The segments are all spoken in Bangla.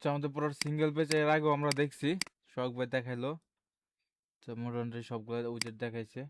হচ্ছে আমাদের পুরো সিঙ্গেল পেজ এর আগেও আমরা দেখছি, শখ ভাই দেখাইলো, তো মোটামুটি সবগুলো উইজেট দেখাইছে।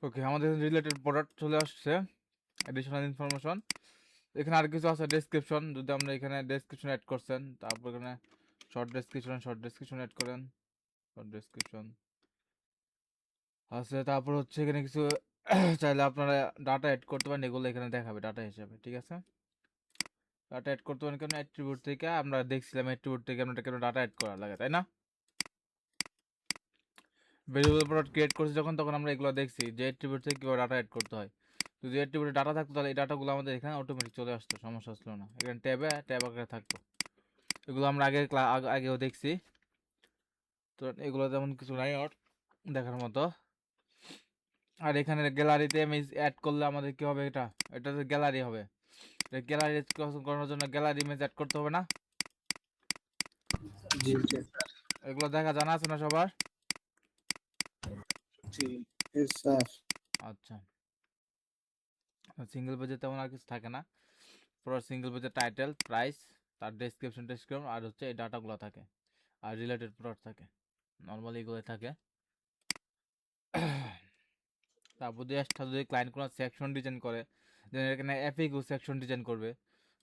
ওকে, আমাদের রিলেটেড প্রোডাক্ট চলে আসছে, এডিশনাল ইনফরমেশন। এখানে আর কিছু আছে, ডেসক্রিপশন, যদি আমরা এখানে ডেসক্রিপশন অ্যাড করছেন, তারপর এখানে শর্ট ডেসক্রিপশন অ্যাড করেন, শর্ট ডেসক্রিপশন আছে। তারপর হচ্ছে এখানে কিছু চাইলে আপনারা ডাটা অ্যাড করতে পারেন, এগুলো এখানে দেখাবে ডাটা হিসাবে, ঠিক আছে। ডাটা অ্যাড করতে পারেন কেন, অ্যাট্রিবিউট থেকে আমরা দেখছিলাম, অ্যাট্রিবিউট থেকে আমরা কেন ডাটা অ্যাড করা লাগে, তাই না? ভেরিয়েবল প্রোডাক্ট ক্রিয়েট করছি যখন, তখন আমরা এগুলো দেখছি যে অ্যাট্রিবিউট থেকে কীভাবে ডাটা অ্যাড করতে হয়। যদি অ্যাট্রিবিউটে ডাটা থাকতো তাহলে এই ডাটাগুলো আমাদের এখানে অটোমেটিক চলে আসতো, সমস্যা আসলো না। এখানে ট্যাব আকারে থাকতো, এগুলো আমরা আগেও দেখছি। তো এগুলো তেমন কিছু নাই আর দেখার মতো। আর এখানে গ্যালারিতে ইমেজ অ্যাড করলে আমাদের কি হবে, এটা তো গ্যালারি হবে। গ্যালারি করানোর জন্য গ্যালারি ইমেজ অ্যাড করতে হবে না? জি জি এগুলো দেখা জানা আছে না সবার? জি স্যার। আচ্ছা, সিঙ্গেল পেজে তেমন আর কিছু থাকে না, পুরো সিঙ্গেল পেজে টাইটেল, প্রাইস, তার ডেসক্রিপশন আর হচ্ছে এই ডাটাগুলো থাকে, আর রিলেটেড প্রোডাক্ট থাকে, নর্মালি এগুলো থাকে। তারপর দিয়ে এক্সট্রা যদি ক্লায়েন্ট কোনো সেকশন ডিজাইন করে, যেন এখানে এফএকিউ সেকশন ডিজাইন করবে,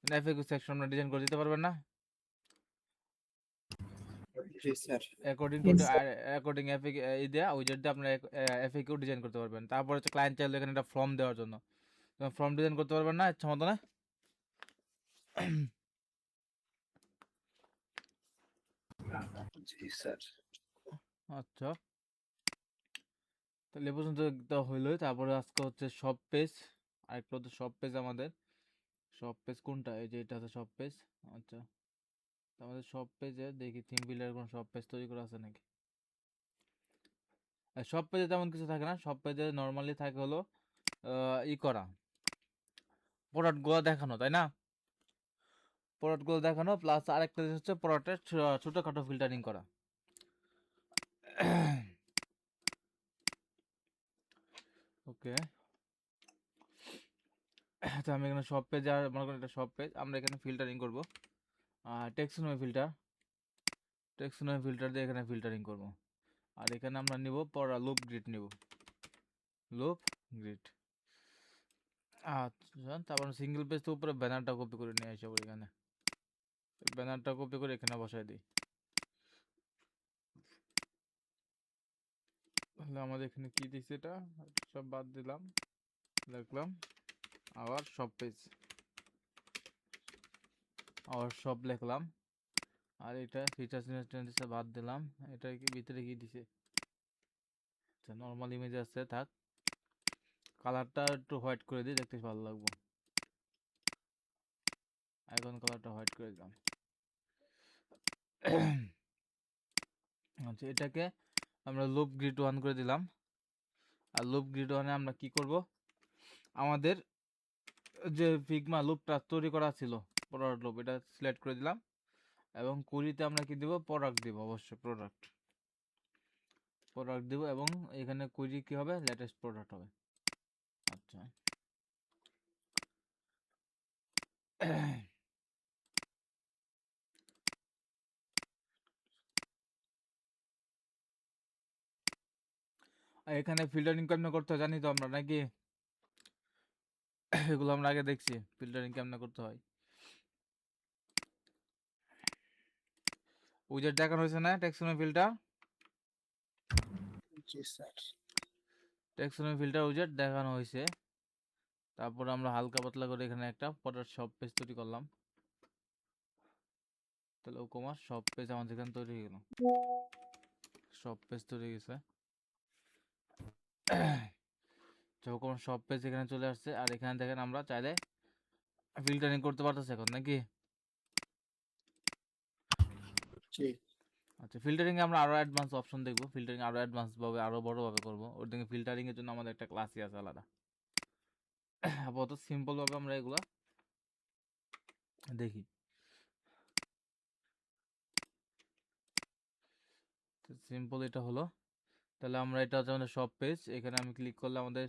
এফএকিউ সেকশন ডিজাইন করে দিতে পারবেন না? জি sir. According to according FAQ এই দেয়া উইজেট দিয়ে আপনারা এফএকিউ ডিজাইন করতে পারবেন। তারপর হচ্ছে ক্লায়েন্ট চাইলে এখানে একটা ফর্ম দেওয়ার জন্য ফর্ম ডিজাইন করতে পারবেন না ইচ্ছা মতো না? জি স্যার। আচ্ছা, তাহলে এ পর্যন্ত হইলোই। তারপরে আজকে হচ্ছে সব পেজ, আরেকটা হচ্ছে সব পেজ আমাদের। সব পেজ কোনটা, এই যে এটা আছে সব পেজ। আচ্ছা, তো আমাদের সব পেজে দেখি থিম বিল্ডার কোনো সব পেজ তৈরি করা আছে নাকি। সব পেজে তেমন কিছু থাকে না, সব পেজে নর্মালি থাকে হলো ই করা, প্রোডাক্টগুলো দেখানো, তাই না? প্রোডাক্টগুলো দেখানো প্লাস আরেকটা জিনিস হচ্ছে প্রোডাক্টের ছোটোখাটো ফিল্টারিং করা। ওকে, তো আমি এখানে সব পেজ, আর মনে করেন এটা সব পেজ, আমরা এখানে ফিল্টারিং করব, টেক্সোনমি ফিল্টার দিয়ে এখানে ফিল্টারিং করব। আর এখানে আমরা নিব পড়া লুপ গ্রিড নিব, লুপ গ্রিড। আচ্ছা, তারপর সিঙ্গেল পেজ তো উপরে ব্যানারটা কপি করে নিয়ে আসবো, এখানে ব্যানারটা কপি করে এখানে বসাই দিই। তাহলে আমাদের এখানে কি দিচ্ছে, এটা সব বাদ দিলাম, লিখলাম আবার সব লিখলাম। আর এটা ফিচার্স বাদ দিলাম, এটা কি ভিতরে কি দিছে, আচ্ছা নর্মাল ইমেজ আছে থাক, কালারটা একটু হোয়াইট করে দিই, দেখতে ভালো লাগবে। আইকন কালারটা হোয়াইট করে দিলাম। আচ্ছা, এটাকে আমরা লুপ গ্রিড 1 করে দিলাম। আর লুপ গ্রিড 1-এ আমরা কি করব, আমাদের যে ফিগমা লুপটা তৈরি করা ছিল প্রোডাক্ট লুপ, এটা সিলেক্ট করে দিলাম। এবং কুড়িতে আমরা কি দিব, প্রোডাক্ট দিব, অবশ্যই প্রোডাক্ট দিব। এবং এখানে কুড়ি কি হবে, লেটেস্ট প্রোডাক্ট হবে। আচ্ছা, আর এখানে ফিল্টারিং কেমন করতে হয় জানি তো আমরা নাকি, এগুলো আমরা আগে দেখছি ফিল্টারিং কেমনে করতে হয়। উইজেট দেখানো হয়েছে না টেক্সোনমি ফিল্টার, জি স্যার। টেক্সোনমি ফিল্টার উইজেট দেখানো হয়েছে। তারপর আমরা হালকা পাতলা করে এখানে একটা ফটোশপ পেজ তৈরি করলাম। তাহলে ওকমার সব পেজ আমাদের এখানে তৈরি হয়ে গেল, সব পেজ তৈরি হয়ে গেছে। যখন সব পেজ এখানে চলে আসছে, আর এখানে দেখেন আমরা চাইলে ফিল্টারিং করতে পারতেছি এখন নাকি। জি আচ্ছা, ফিল্টারিং এ আমরা আরো অ্যাডভান্স অপশন দেখবো, ফিল্টারিং আরো অ্যাডভান্স ভাবে আরো বড় ভাবে করবো। ওর দিকে ফিল্টারিং এর জন্য আমাদের একটা ক্লাসই আছে আলাদা। আপাতত সিম্পল ভাবে আমরা এগুলা দেখি। সিম্পল এটা হলো, তাহলে আমরা এটা হচ্ছে আমাদের সব পেজ। এখানে আমি ক্লিক করলে আমাদের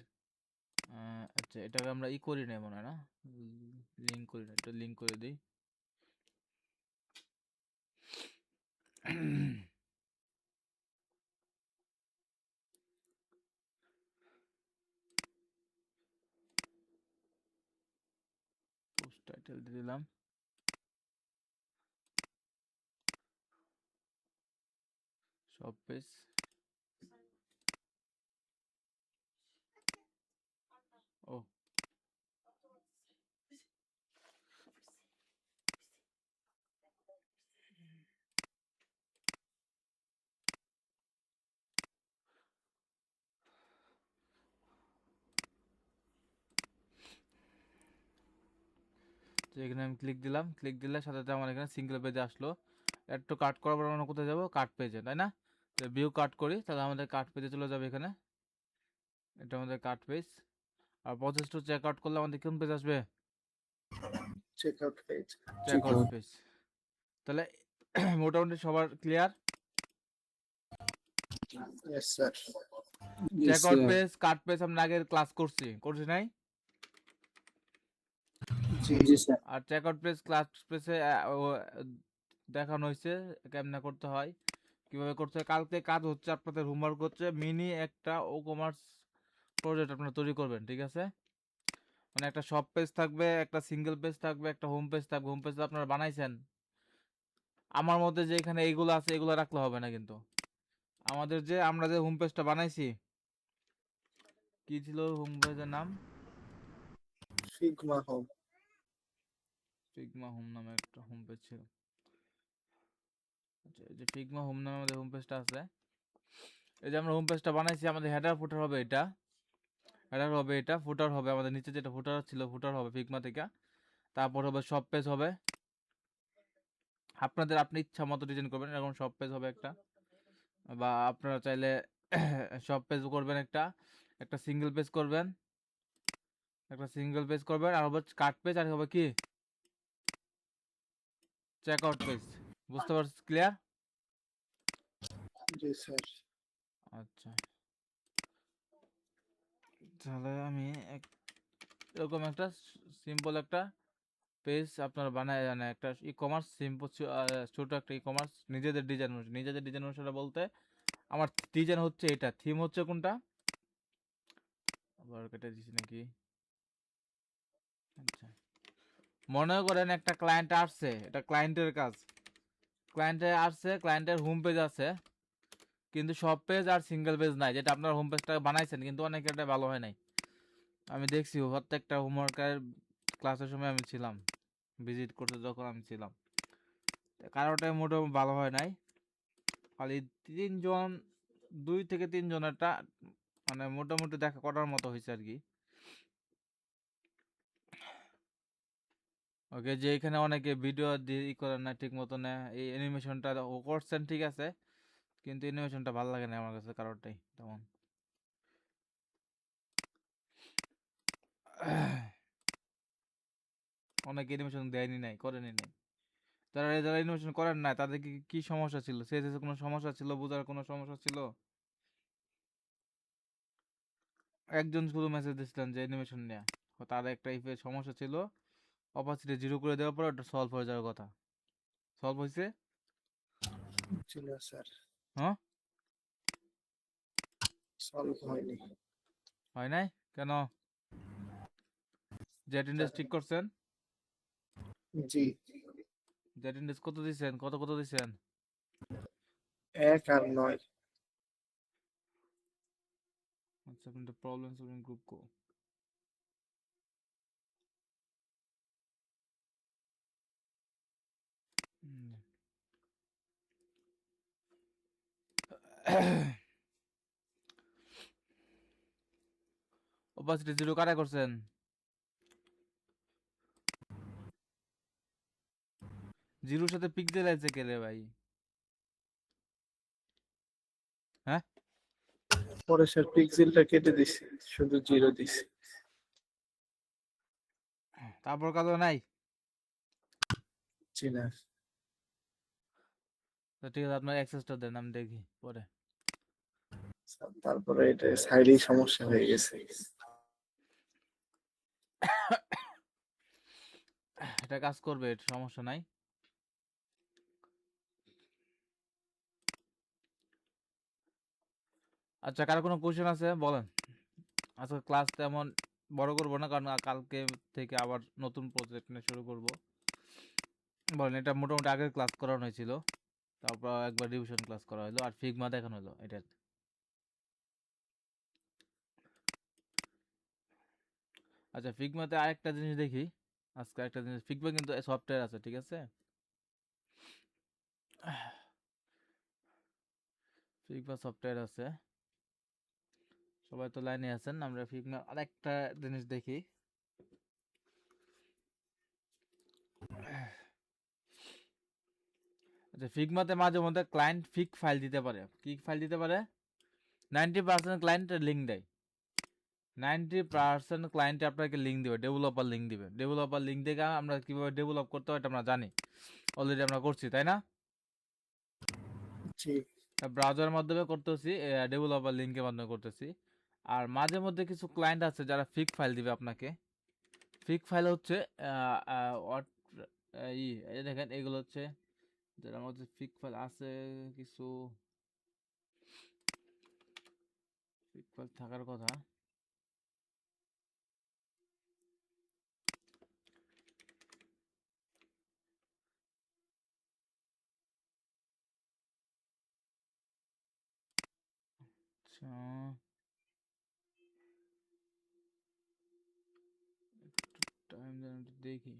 আচ্ছা এটাকে আমরা ই করি না মনে হয় না, লিঙ্ক করি না, এটা লিঙ্ক করে দিই। পোস্ট টাইটেল দিয়ে দিলাম। সব পেজ ও তো এখানে আমি ক্লিক দিলাম, ক্লিক দিলে সাথে সাথে আমার এখানে সিঙ্গেল পেজে আসলো। একটু কাট করার পর আমরা কোথায় যাবো, কাট পেজে, তাই না? তো ভিউ কাট করি, তাহলে আমাদের কাট পেজে চলে যাবে। এখানে এটা আমাদের কাট পেজ। আর প্রসেস টু চেক আউট করলে আমাদের কোন পেজ আসবে, check out page. Check out page. তাহলে মোটামুটি সবার clear. Yes sir. Check out page, cart page আমরা আগের ক্লাস করছি নাই? জি জি স্যার। আর চেক আউট পেজ ক্লাস পেজে দেখানো হয়েছে কেমনে করতে হয়, কিভাবে করতে হয়। কালকে কাজ হচ্ছে আপনাদের হোমওয়ার্ক হচ্ছে মিনি একটা ও কমার্স প্রজেক্ট আপনারা তৈরি করবেন, ঠিক আছে? মানে একটা শপ পেজ থাকবে, একটা সিঙ্গেল পেজ থাকবে, একটা হোম পেজ থাকবে। হোম পেজ আপনারা বানাইছেন, আমার মধ্যে যে এখানে এইগুলো আছে এগুলো রাখলে হবে না কিন্তু। আমরা যে হোম পেজটা বানাইছি, কি ছিল হোম পেজের নাম? Figma home. ফিগমা হোম নামে একটা হোম পেজ ছিল। আচ্ছা, এই যে ফিগমা হোম নামে আমাদের হোম পেজটা আছে। এই যে আমরা হোম পেজটা বানাইছি, আমাদের হেডার ফুটার হবে এটা, হেডার হবে এটা, ফুটার হবে আমাদের নিচে যেটা ফুটার ছিল, ফুটার হবে ফিগমা থেকে। তারপর হবে সব পেজ হবে, আপনি ইচ্ছা মতো ডিজাইন করবেন, এরকম সব পেজ হবে একটা। বা আপনারা চাইলে সব পেজ করবেন, একটা একটা সিঙ্গেল পেজ করবেন, একটা সিঙ্গেল পেজ করবেন। আর হবে কাট পেজ, আর হবে কি চেক আউট পেজ। বুঝতে পারছি, ক্লিয়ার? জি স্যার। আচ্ছা, তাহলে আমি এরকম একটা সিম্পল একটা পেজ আপনারা বানায় জানে, একটা ই কমার্স সিম্পল ছোট একটা ই কমার্স নিজেদের ডিজাইন অনুসারে বলতে আমার ডিজাইন হচ্ছে এটা, থিম হচ্ছে কোনটা, আবার কেটে দিছি নাকি? আচ্ছা, মনে করেন একটা ক্লায়েন্ট আসছে, এটা ক্লায়েন্টের কাজ, ক্লায়েন্টের আসছে, ক্লায়েন্টের হোম পেজ আছে কিন্তু সব পেজ আর সিঙ্গেল পেজ নাই, যেটা আপনার হোম পেজটা বানাইছেন কিন্তু অনেক এটা ভালো হয় নাই। আমি দেখছি প্রত্যেকটা হোমওয়ার্কের ক্লাসের সময় আমি ছিলাম, ভিজিট করতে যখন আমি ছিলাম, কারোটাই মোটামুটি ভালো হয় নাই। খালি তিনজন, 2 থেকে 3 জনেরটা মানে মোটামুটি দেখা করার মতো হয়েছে আর কি। ওকে, যে এখানে অনেকে ভিডিও দিয়ে করেন না ঠিক মতো, না এই অ্যানিমেশনটা ও করছেন ঠিক আছে, কিন্তু অ্যানিমেশনটা ভালো লাগে না আমার কাছে কারোরটাই তেমন। অনেক অ্যানিমেশন দেয়নি নাই, করেনি নাই। যারা অ্যানিমেশন করেন না তাদের কি কি সমস্যা ছিল, সিএসএস কোনো সমস্যা ছিল, বোঝার কোনো সমস্যা ছিল? একজন শুধু মেসেজ দিছিলেন যে অ্যানিমেশন নিয়ে তার একটা ইফের সমস্যা ছিল, অপাসিটি 0 করে দেওয়ার পর ওটা সলভ হয়ে যাওয়ার কথা। সলভ হয়েছে? ছিল স্যার। হ্যাঁ, সলভ হয়নি। হয় নাই কেন? জেট ইন্ডেক্স ঠিক করছেন? জি জেট ইন্ডেক্স কত দিছেন, কত দিছেন? 1 আর 9। আচ্ছা, আপনাদের প্রবলেম সলভিং গ্রুপ কো। ওপাসিটি জিরো কারা করছেন? জিরোর সাথে পিক্সেল আছে কে রে ভাই? হ্যাঁ, পরে স্যার পিক্সেলটা কেটে দিছি, শুধু 0 দিছি। তারপর কালো নাই? জি না তো ঠিক আছে, আপনার অ্যাক্সেসটা দেন, আমি দেখি পরে। স্যার, তারপরে এটা সাইডেই সমস্যা হয়ে গেছে। এটা কাজ করবে, এটা সমস্যা নাই। আচ্ছা, কারো কোনো কোশ্চেন আছে বলেন। আজকে ক্লাস তেমন বড় করবো না, কারণ কালকে থেকে আবার নতুন প্রজেক্ট নিয়ে শুরু করব। বলেন, এটা মোটামুটি আগের ক্লাস করানো হয়েছিল, তারপর একবার রিভিশন ক্লাস করা হলো, আর ফিগমা দেখানো হলো এটা। আচ্ছা, ফিগমাতে আরেকটা জিনিস দেখি। আজকে একটা জিনিস, ফিগমা কিন্তু সফটওয়্যার আছে, ঠিক আছে? ফিগমা সফটওয়্যার আছে, সবাই তো লাইনে আছেন। আমরা ফিগমা আরেকটা জিনিস দেখি। আচ্ছা, ফিগমাতে মাঝে মধ্যে ক্লায়েন্ট ফিগ ফাইল দিতে পারে। কি ফাইল দিতে পারে? 90% ক্লায়েন্ট লিঙ্ক দেয়। 90% ক্লায়েন্ট আপনাকে লিঙ্ক দিবে, ডেভেলপার লিঙ্ক দিবে। ডেভেলপার লিঙ্ক দেখে আমরা কিভাবে ডেভেলপ করতে হয় এটা আমরা জানি, অলরেডি আমরা করছি, তাই না? জি ব্রাউজারের মাধ্যমে করতেছি, ডেভেলপার লিঙ্কের মাধ্যমে করতেছি। আর মাঝে মধ্যে কিছু ক্লায়েন্ট আছে যারা ফিক ফাইল দিবে আপনাকে। ফিক ফাইল হচ্ছে what এই যে দেখেন, এগুলো হচ্ছে যারা মধ্যে ফিক ফাইল আছে। কিছু ফিক ফাইল থাকার কথা। আচ্ছা, টাইম দেখি।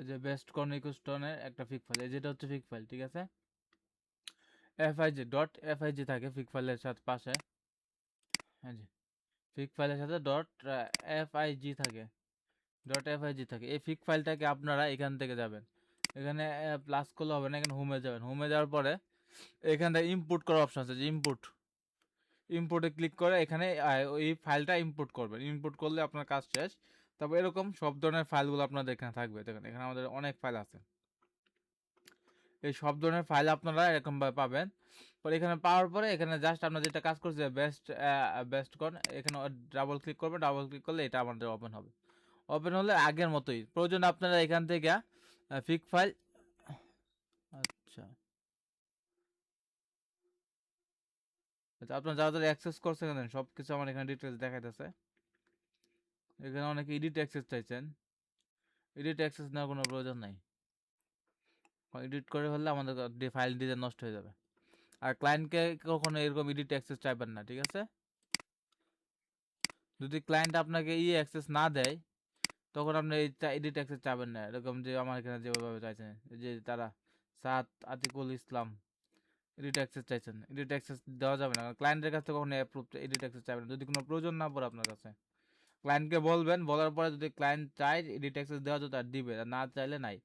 এই যে বেস্ট কর্নিকোস্টোনের একটা ফিক ফাইল, এই যেটা হচ্ছে ফিক ফাইল, ঠিক আছে? এফআইজি ডট এফআইজি থাকে ফিক ফাইলের সাথে পাশে। হ্যাঁ জি, ফিক ফাইলের সাথে ডট এফআইজি থাকে, ডট এফআইজি থাকে। এই ফিক ফাইলটাকে আপনারা এখান থেকে যাবেন, এখানে প্লাস করলে হবে না, এখানে হোমে যাবেন। হোমে যাওয়ার পরে এখান থেকে ইম্পোর্ট করার অপশন আছে, যে ইম্পোর্টে ক্লিক করে এখানে ওই ফাইলটা ইম্পোর্ট করবেন। ইম্পোর্ট করলে আপনার কাজ শেষ। তারপর এরকম সব ধরনের ফাইলগুলো আপনাদের এখানে থাকবে। দেখেন, এখানে আমাদের অনেক ফাইল আছে। এই সব ধরনের ফাইল আপনারা এরকমভাবে পাবেন। পরে এখানে পাওয়ার পরে এখানে জাস্ট আপনার যেটা কাজ করছে, বেস্ট কন, এখানে ডাবল ক্লিক করবে। ডাবল ক্লিক করলে এটা আমাদের ওপেন হবে। ওপেন হলে আগের মতোই প্রয়োজন আপনারা এখান থেকে ফিক ফাইল। আচ্ছা, আচ্ছা, আপনার যারা যারা অ্যাক্সেস করছেন সব কিছু আমার এখানে ডিটেলস দেখাইতেছে। এখানে অনেকে এডিট অ্যাক্সেস চাইছেন। এডিট অ্যাক্সেস নেওয়ার কোনো প্রয়োজন নাই, এডিট করে ফেললে আমাদের ফাইল ডিজাইন নষ্ট হয়ে যাবে। আর ক্লায়েন্টকে কখনো এরকম এডিট অ্যাক্সেস চাইবেন না, ঠিক আছে? যদি ক্লায়েন্ট আপনাকে অ্যাক্সেস না দেয়, তখন আপনি এই এডিট অ্যাক্সেস চাবেন না। এরকম যে আমার এখানে যেভাবে চাইছেন, যে তারা সাত আতিকুল ইসলাম এডিট অ্যাক্সেস চাইছেন, এডিট অ্যাক্সেস দেওয়া যাবে না। ক্লায়েন্টের কাছে কখনো অ্যাপ্রুভ এডিট অ্যাক্সেস চাইবেন না, যদি কোনো প্রয়োজন না পড়ে আপনার কাছে। ক্লায়েন্টকে বলবেন, বলার পরে যদি ক্লায়েন্ট চায় এডিট অ্যাক্সেস দেওয়া যায় তার দিবে, আর না চাইলে নাই।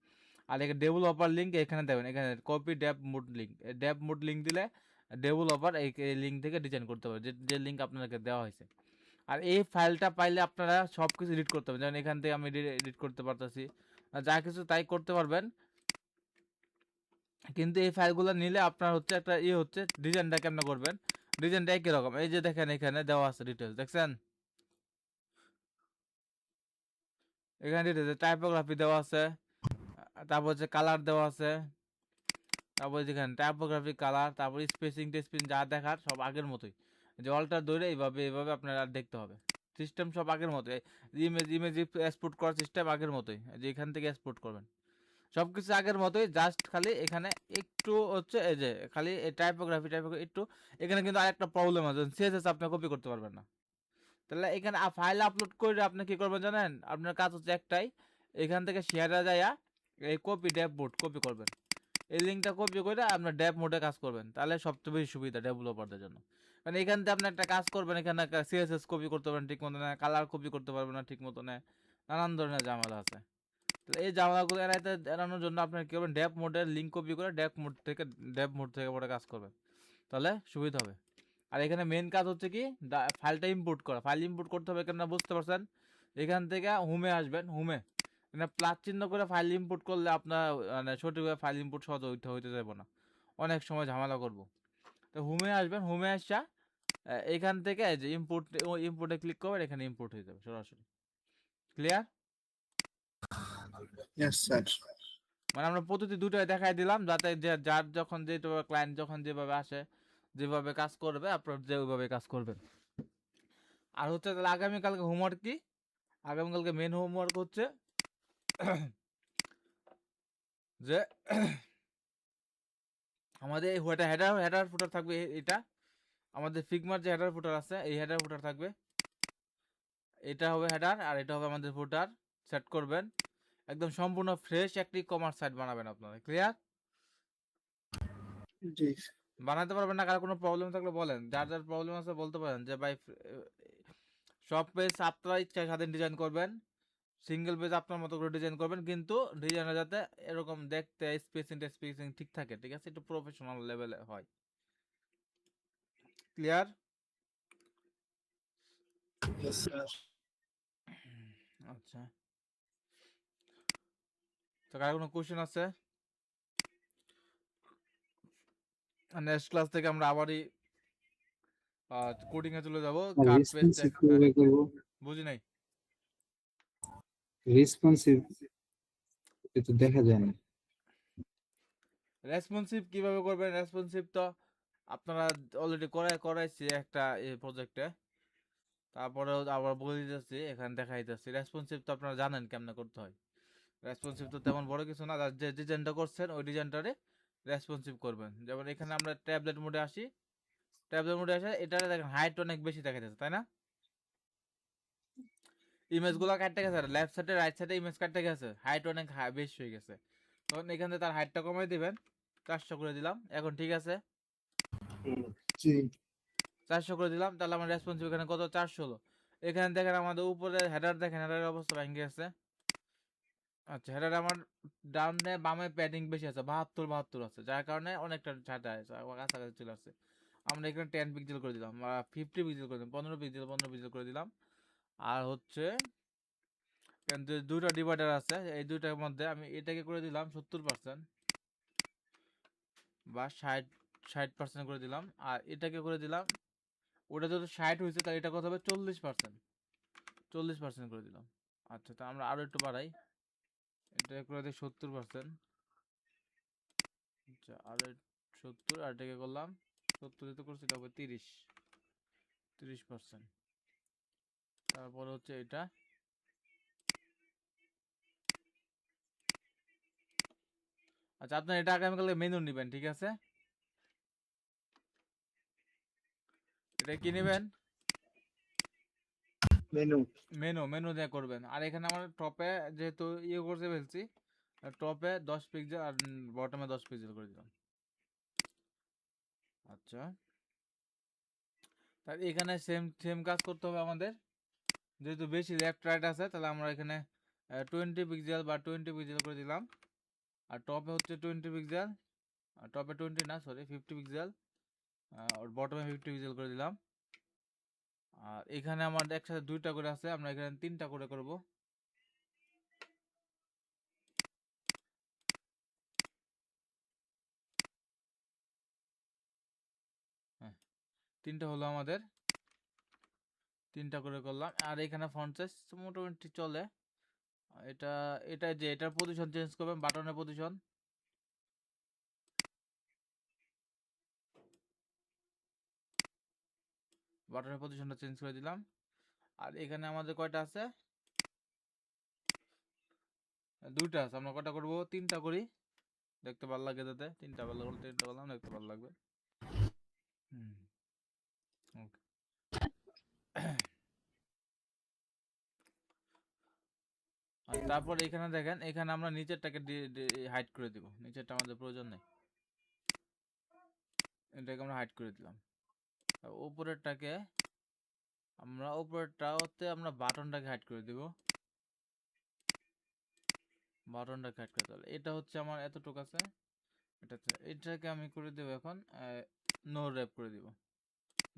আর এখানে ডেভেলপার লিঙ্ক এখানে দেবেন, এখানে copy Dave mode link, Dave mode link দিলে ডেভেলপার এই লিঙ্ক থেকে ডিজাইন করতে পারবে, যে লিঙ্ক আপনাদেরকে দেওয়া হয়েছে। আর এই ফাইলটা পাইলে আপনারা সব কিছু এডিট করতে পারবেন, যেমন এখান থেকে আমি এডিট করতে পারতেছি, যা কিছু তাই করতে পারবেন। কিন্তু এই ফাইলগুলো নিলে আপনার হচ্ছে একটা হচ্ছে ডিজাইনটা কেমন করবেন, ডিজাইনটা একই রকম। এই যে দেখেন এখানে দেওয়া আছে ডিটেলস, দেখছেন এখানে ডিটেলস টাইপোগ্রাফি দেওয়া আছে, তারপর হচ্ছে কালার দেওয়া আছে, তারপর যেখানে টাইপোগ্রাফি কালার, তারপর স্পেসিং টেস্পিং যা দেখার সব আগের মতোই, যে অল্টার ধরে এইভাবে আপনারা দেখতে হবে। সিস্টেম সব আগের মতোই, ইমেজ এক্সপোর্ট করার সিস্টেম আগের মতোই, যে এখান থেকে এক্সপোর্ট করবেন সব কিছু আগের মতোই। জাস্ট খালি এখানে একটু হচ্ছে এই যে খালি এই টাইপোগ্রাফি একটু, এখানে কিন্তু আরেকটা প্রবলেম আছে, সিএসএস আপনি কপি করতে পারবেন না। তাহলে এখানে ফাইল আপলোড করে আপনি কি করবেন জানেন, আপনার কাজ হচ্ছে একটাই, এখান থেকে শেয়ারে যাইয়া এই কপি ডেভ মোড কপি করবেন, এই লিঙ্কটা কপি করে আপনার ডেভ মোডে কাজ করবেন, তাহলে সবচেয়ে বেশি সুবিধা ডেভেলপারদের জন্য। কারণ এখান থেকে আপনি একটা কাজ করবেন, এখানে সিএসএস কপি করতে পারবেন ঠিক মতো না, কালার কপি করতে পারবেন না ঠিক মতো না, নানান ধরনের ঝামেলা আছে। তাহলে এই ঝামেলাগুলো এড়ানোর জন্য আপনার কি করবেন, ডেভ মোডের লিঙ্ক কপি করে ডেভ মোড থেকে পরে কাজ করবেন, তাহলে সুবিধা হবে। আর এখানে মেন কাজ হচ্ছে কি, ফাইলটা ইম্পোর্ট করা, ফাইল ইম্পোর্ট করতে হবে কেন বুঝতে পারছেন, এখান থেকে হোমে আসবেন, হোমে এখানে প্লাস চিহ্ন করে ফাইল ইম্পোর্ট করলে আপনার মানে সঠিকভাবে ফাইল ইম্পোর্ট সহজ হইতে যাবে না, অনেক সময় ঝামেলা করব। তো হোমে আসবেন, হোমে আসা এখান থেকে যে ইম্পোর্টে ক্লিক করবেন, এখানে ইম্পোর্ট হয়ে যাবে সরাসরি। ক্লিয়ার? Yes sir. মানে আমরা পদ্ধতি দুটোই দেখাই দিলাম, যাতে যার যখন ক্লায়েন্ট যখন যেভাবে আসে, যেভাবে কাজ করবে আপনার যেভাবে কাজ করবেন। আর হচ্ছে তাহলে আগামীকালকে হোমওয়ার্ক কি, আগামীকালকে মেন হোমওয়ার্ক হচ্ছে যে আমাদের হেডার হেডার ফুটার থাকবে, এটা আমাদের ফিগমার যে হেডার ফুটার আছে এই হেডার ফুটার থাকবে, এটা হবে হেডার আর এটা হবে আমাদের ফুটার। সেট করবেন একদম সম্পূর্ণ ফ্রেশ একটি কমার্স সাইট বানাবেন আপনারা। ক্লিয়ার? জি বানাতে পারবেন না, কার কোনো প্রবলেম থাকলে বলেন, যার যার প্রবলেম আছে বলতে পারেন যে ভাই সব পেজ আপনারা ইচ্ছা স্বাধীন ডিজাইন করবেন, সিঙ্গেল পেজ আপনার মতো করে ডিজাইন করবেন, কিন্তু ডিজাইনটা যাতে এরকম দেখতে স্পেসিং ঠিক থাকে, ঠিক আছে, একটু প্রফেশনাল লেভেলে হয়। ক্লিয়ার? Yes sir. আচ্ছা, তো কার কোনো কোশ্চেন আছে? নেক্সট ক্লাস থেকে আমরা আবারই কোডিং এ চলে যাব। কাট পেজ রেসপন্সিভ কিভাবে করব? বুঝি নাই। রেসপন্সিভ এটা দেখা যায় না। রেসপন্সিভ কিভাবে করবেন, রেসপন্সিভ তো আপনারা অলরেডি করাইছি একটা এই প্রজেক্টে, তারপরেও আবার বলে দিতেছি, এখানে দেখাই দিতেছি। রেসপন্সিভ তো আপনারা জানেন কেমনে করতে হয়, রেসপন্সিভ তো তেমন বড় কিছু না, যে ডিজাইনটা করছেন ওই ডিজাইনটারে রেসপন্সিভ করবেন। যেমন এখানে আমরা ট্যাবলেট মোডে আসি, ট্যাবলেট মোডে আসে এটারে দেখেন হাইট অনেক বেশি দেখা যাচ্ছে, তাই না? ইমেজগুলো কাটতে গেছে, লেফট সাইডে রাইট সাইডে ইমেজ কাটতে গেছে, হাইট অনেক বেশি হয়ে গেছে, তখন এখানে তার হাইটটা কমাই দিবেন, 400 করে দিলাম, এখন ঠিক আছে, জি 400 করে দিলাম, তাহলে আমার রেসপন্সিভ এখানে কত, 400 হলো। এখানে দেখেন আমাদের উপরে হেডার, দেখেন হেডারের অবস্থা ভেঙে গেছে। আচ্ছা, হেডার আমার ডানে বামে প্যাডিং বেশি আছে, 72 আছে, যার কারণে অনেকটা ছাটা আছে, কাছাকাছি চলে আসছে। আমরা এখানে 10 পিক্সেল করে দিলাম, 50 পিক্সেল করে দিলাম, 15 পিক্সেল করে দিলাম। আর হচ্ছে কিন্তু দুইটা ডিভাইডার আছে, এই দুইটার মধ্যে আমি এটাকে করে দিলাম 70% বা 60% করে দিলাম, আর এটাকে করে দিলাম, ওটা যদি 60 হয়েছে তাহলে এটা কত হবে, 40% করে দিলাম। আচ্ছা, তা আমরা আরো একটু বাড়াই, এটা করে দিই 70%। আচ্ছা, আরো 70, আর এটাকে করলাম 70 যেটা করছি এটা হবে 30%। তারপরে হচ্ছে এটা, আচ্ছা আপনার এটা আগামীকালকে মেনু নেবেন, ঠিক আছে, এটা কি নেবেন, মেনু। মেনু দিয়ে করবেন। আর এখানে আমার টপে যেহেতু করতে ফেলছি, টপে 10 পিক্সেল আর বটমে 10 পিক্সেল করে দিলাম। আচ্ছা, তাহলে এখানে সেম সেম কাজ করতে হবে আমাদের, যেহেতু বেশি লেফট রাইট আছে তাহলে আমরা এখানে 20 পিক্সেল বা 20 পিক্সেল করে দিলাম। আর টপে হচ্ছে 20 পিক্সেল, টপে 20 না সরি 50 পিক্সেল, আর বটমে 50 পিক্সেল করে দিলাম। আর এখানে আমার একসাথে দুইটা করে আছে, আমরা এখানে তিনটা করে করব। হ্যাঁ, তিনটা হলো আমাদের, তিনটা করে করলাম। আর এখানে ফন্ট সাইজ মোটামুটি চলে। এটা এটা যে এটার পজিশন চেঞ্জ করবেন, বাটনের পজিশন। বাটনের পজিশনটা চেঞ্জ করে দিলাম। আর এখানে আমাদের কয়টা আছে? দুইটা আছে। আমরা কয়টা করব? তিনটা করি, দেখতে ভালো লাগে যাতে। তিনটা ভালো করলে তিনটা করলাম, দেখতে ভালো লাগবে। ওকে। আর তারপর এখানে দেখেন, এখানে আমরা নিচেরটাকে হাইড করে দিব। নিচেরটা আমাদের প্রয়োজন নেই, এটাকে আমরা হাইড করে দিলাম। আর উপরেরটাকে উপরেরটাতে আমরা বাটনটাকে হাইড করে দিব। বাটনটাকে হাইড করে দিলাম। এটা হচ্ছে আমার এতটুকু আছে। এটাকে আমি করে দেব এখন নো র্যাপ করে দিব।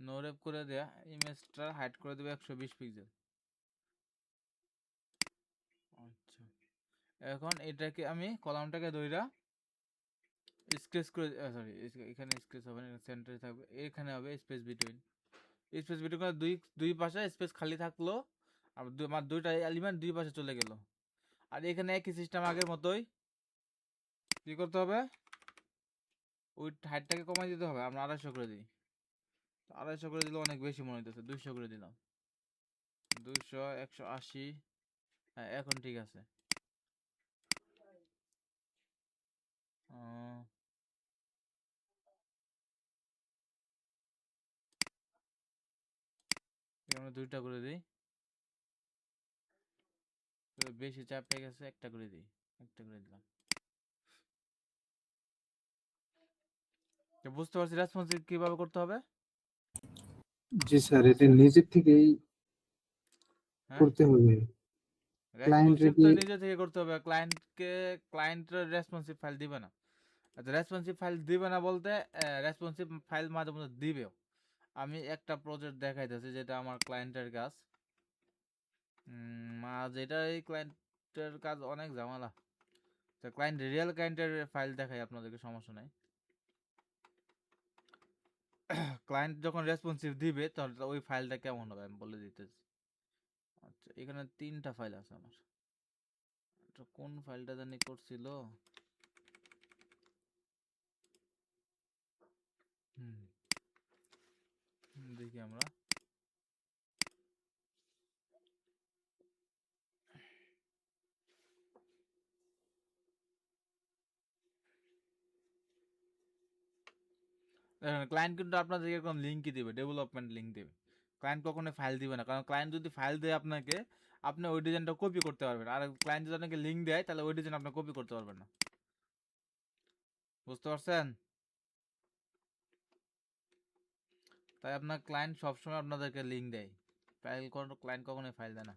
নো র্যাপ করে দেয়া ইমেজটা হাইড করে দেব 120 পিক্সেল। আচ্ছা, এখন এটাকে আমি কলামটাকে ধইরা স্কেচ করে, সরি এখানে স্কেচ হবে না, সেন্টারে থাকবে। এখানে হবে স্পেস বিটুইন। স্পেস বিটুইন করে দুই পাশে স্পেস খালি থাকলো, আর আমার দুইটা এলিমেন্ট দুই পাশে চলে গেল। আর এখানে একই সিস্টেম আগের মতোই কি করতে হবে, ওই হাইটটাকে কমাই দিতে হবে। আমরা 250 করে দিই। 250 করে দিলে অনেক বেশি মনে হইতেছে, 200 করে দিলাম। 200, 180। হ্যাঁ, এখন ঠিক আছে। আমরা দুইটা করে দিই, বেশি চাপ পেয়ে গেছে, একটা করে দিই। একটা করে দিলাম। তো বুঝতে পারছি রেসপন্সিভ কিভাবে করতে হবে। জি স্যার, এটা নিজের থেকেই হ্যাঁ, করতে হবে। ক্লায়েন্ট রেসপন্সিভ তো রেডি। নিজে থেকে করতে হবে। ক্লায়েন্টের রেসপন্সিভ ফাইল দিবে না। আচ্ছা, রেসপন্সিভ ফাইল দিবে না বলতে রেসপন্সিভ ফাইল মাঝে মধ্যে দিবেও। আমি একটা প্রজেক্ট দেখাইতেছি যেটা আমার ক্লায়েন্টের কাজ। যেটা এই ক্লায়েন্টের কাজ অনেক ঝামেলা। তো রিয়েল ক্লায়েন্টের ফাইল দেখাই আপনাদেরকে, সমস্যা নাই। ক্লায়েন্ট যখন রেসপন্সিভ দিবে তখন ওই ফাইলটা কেমন হবে আমি বলে দিতেছি। আচ্ছা, এখানে তিনটা ফাইল আছে আমার। কোন ফাইলটা জানি করছিল। দেখি আমরা। ক্লায়েন্ট কিন্তু আপনাদের এরকম লিঙ্কই দেবে, ডেভেলপমেন্ট লিঙ্ক দেবে। ক্লায়েন্ট কখনো ফাইল দিবে না, কারণ ক্লায়েন্ট যদি ফাইল দেয় আপনাকে, আপনি ওই ডিজাইনটা কপি করতে পারবেন। আর ক্লায়েন্ট যদি আপনাকে লিঙ্ক দেয় তাহলে ওই ডিজাইন আপনি কপি করতে পারবেন না। বুঝতে পারছেন? তাই আপনার ক্লায়েন্ট সবসময় আপনাদেরকে লিঙ্ক দেয়। ক্লায়েন্ট কখনোই ফাইল দেয় না।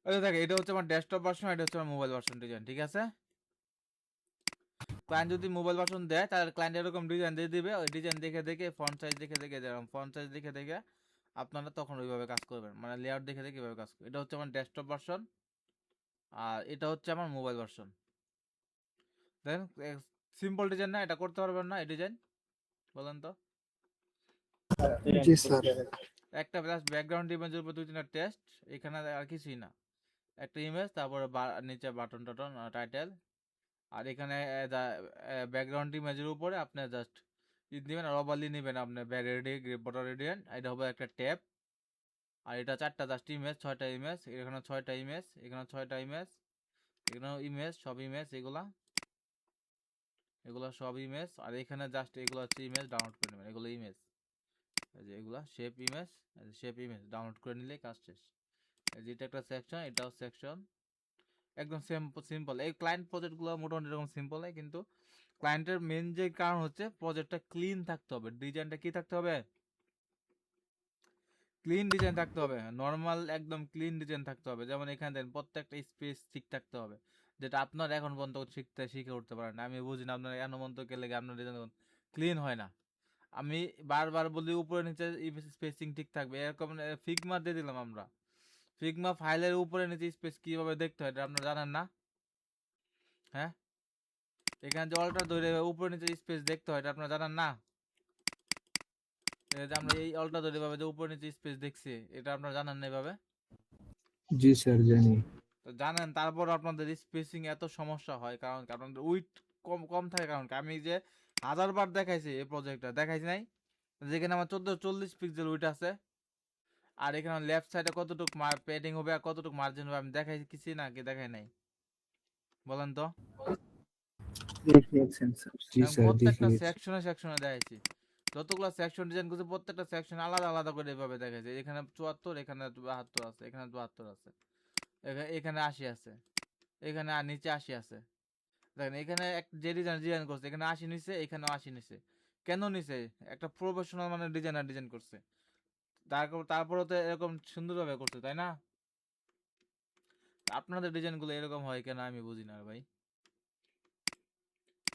আচ্ছা দেখে, এটা হচ্ছে আমার ডেস্কটপ ভার্সন, এটা হচ্ছে আমার মোবাইল ভার্সন ডিজাইন, ঠিক আছে? ক্লায়েন্ট যদি মোবাইল ভার্সন দেয় তাহলে ক্লায়েন্ট এরকম ডিজাইন দিয়ে দিবে। ওই ডিজাইন দেখে দেখে, ফন্ট সাইজ দেখে দেখে, যেরকম ফন্ট সাইজ দেখে দেখে আপনারা তখন ওইভাবে কাজ করবেন, মানে লেআউট দেখে দেখে এভাবে কাজ করবেন। এটা হচ্ছে আমার ডেস্কটপ ভার্সন, আর এটা হচ্ছে আমার মোবাইল ভার্সন। দেন সিম্পল ডিজাইন না, এটা করতে পারবেন না এই ডিজাইন, বলেন তো? জি স্যার। একটা জাস্ট ব্যাকগ্রাউন্ড ইমেজের উপর 2-3টা টেক্সট, এখানে আর কিছুই না। একটা ইমেজ, তারপরে নিচে বাটন টাটন টাইটেল। আর এখানে ব্যাকগ্রাউন্ড ইমেজের উপরে আপনি জাস্ট দিবেন, আর ওভারলি নেবেন আপনি বর্ডার রেডিয়েন্ট। এটা হবে একটা ট্যাব। আর এটা 4টা জাস্ট ইমেজ, 6টা ইমেজ, এখানে 6টা ইমেজ, এখানে 6টা ইমেজ, এখানেও ইমেজ, সব ইমেজ এগুলা, এগুলো সব ইমেজ। আর এখানে জাস্ট এগুলো হচ্ছে ইমেজ, ডাউনলোড করে নেবেন। এগুলো ইমেজ, এই যে এগুলা shape image, shape image download করে নিলেই কাজ শেষ। এই যে এটা একটা সেকশন, এটাও সেকশন, একদম সিম্পল। এই ক্লায়েন্ট প্রজেক্টগুলো মোটামুটি এরকম সিম্পল হয়, কিন্তু ক্লায়েন্টের মেন যে কারণ হচ্ছে প্রজেক্টটা ক্লিন থাকতে হবে, ডিজাইনটা কি থাকতে হবে, ক্লিন ডিজাইন থাকতে হবে, নর্মাল একদম ক্লিন ডিজাইন থাকতে হবে। যেমন এখানে দেন প্রত্যেকটা স্পেস ঠিক থাকতে হবে, যেটা আপনার এখন পর্যন্ত শিখে উঠতে পারেন না। আমি বুঝি না আপনার এখন পর্যন্ত কে লেগে আপনার ডিজাইন ক্লিন হয় না। আমি বারবার বলি উপরে নিচে স্পেসিং ঠিক থাকবে, এরকম ফিগমা দিয়ে দিলাম আমরা। ফিগমা ফাইলের উপরে নিচে স্পেস কিভাবে দেখতে হয় এটা আপনারা জানেন না? হ্যাঁ, এখানে যে অল্টার ধরে উপরে নিচে স্পেস দেখতে হয় এটা আপনারা জানেন না? এই যে আমরা এই অল্টার ধরে ভাবে যে উপরে নিচে স্পেস দেখছি, এটা আপনারা জানেন না এভাবে? জি স্যার জানি। তো জানেন, তারপর আপনাদের স্পেসিং এত সমস্যা হয় কারণ আপনাদের উইথ কম কম থাকে। কারণ কি? আমি যে 1000 বার দেখাইছি এই প্রজেক্টটা, দেখাইছি নাই? যেখানে আমার 1440 পিক্সেল উইথ আছে, আর এখানে লেফট সাইডে কতটুকু প্যাডিং হবে আর কতটুকু মার্জিন হবে আমি দেখাই কিছু না, কি দেখাই নাই বলেন তো? দেখিয়েছেন স্যার। জি আমি স্যার প্রত্যেকটা দেখিয়েছি। সেকশনে সেকশনে দেখাইছি, যতগুলো সেকশন ডিজাইন করছি প্রত্যেকটা সেকশন আলাদা আলাদা করে এভাবে দেখাইছি। এখানে 74, এখানে 72 আছে, এখানে 72 আছে, এখানে 80 আছে, এখানে আর নিচে 80 আছে। দেখেন এখানে যে ডিজাইন করছে এখানে 80 নিছে, এখানেও 80 নিছে। কেন নিছে? একটা প্রফেশনাল মানে ডিজাইনার ডিজাইন করছে, তারপরে তো এরকম সুন্দরভাবে করছে, তাই না? আপনাদের ডিজাইনগুলো এরকম হয় কেন আমি বুঝি না ভাই।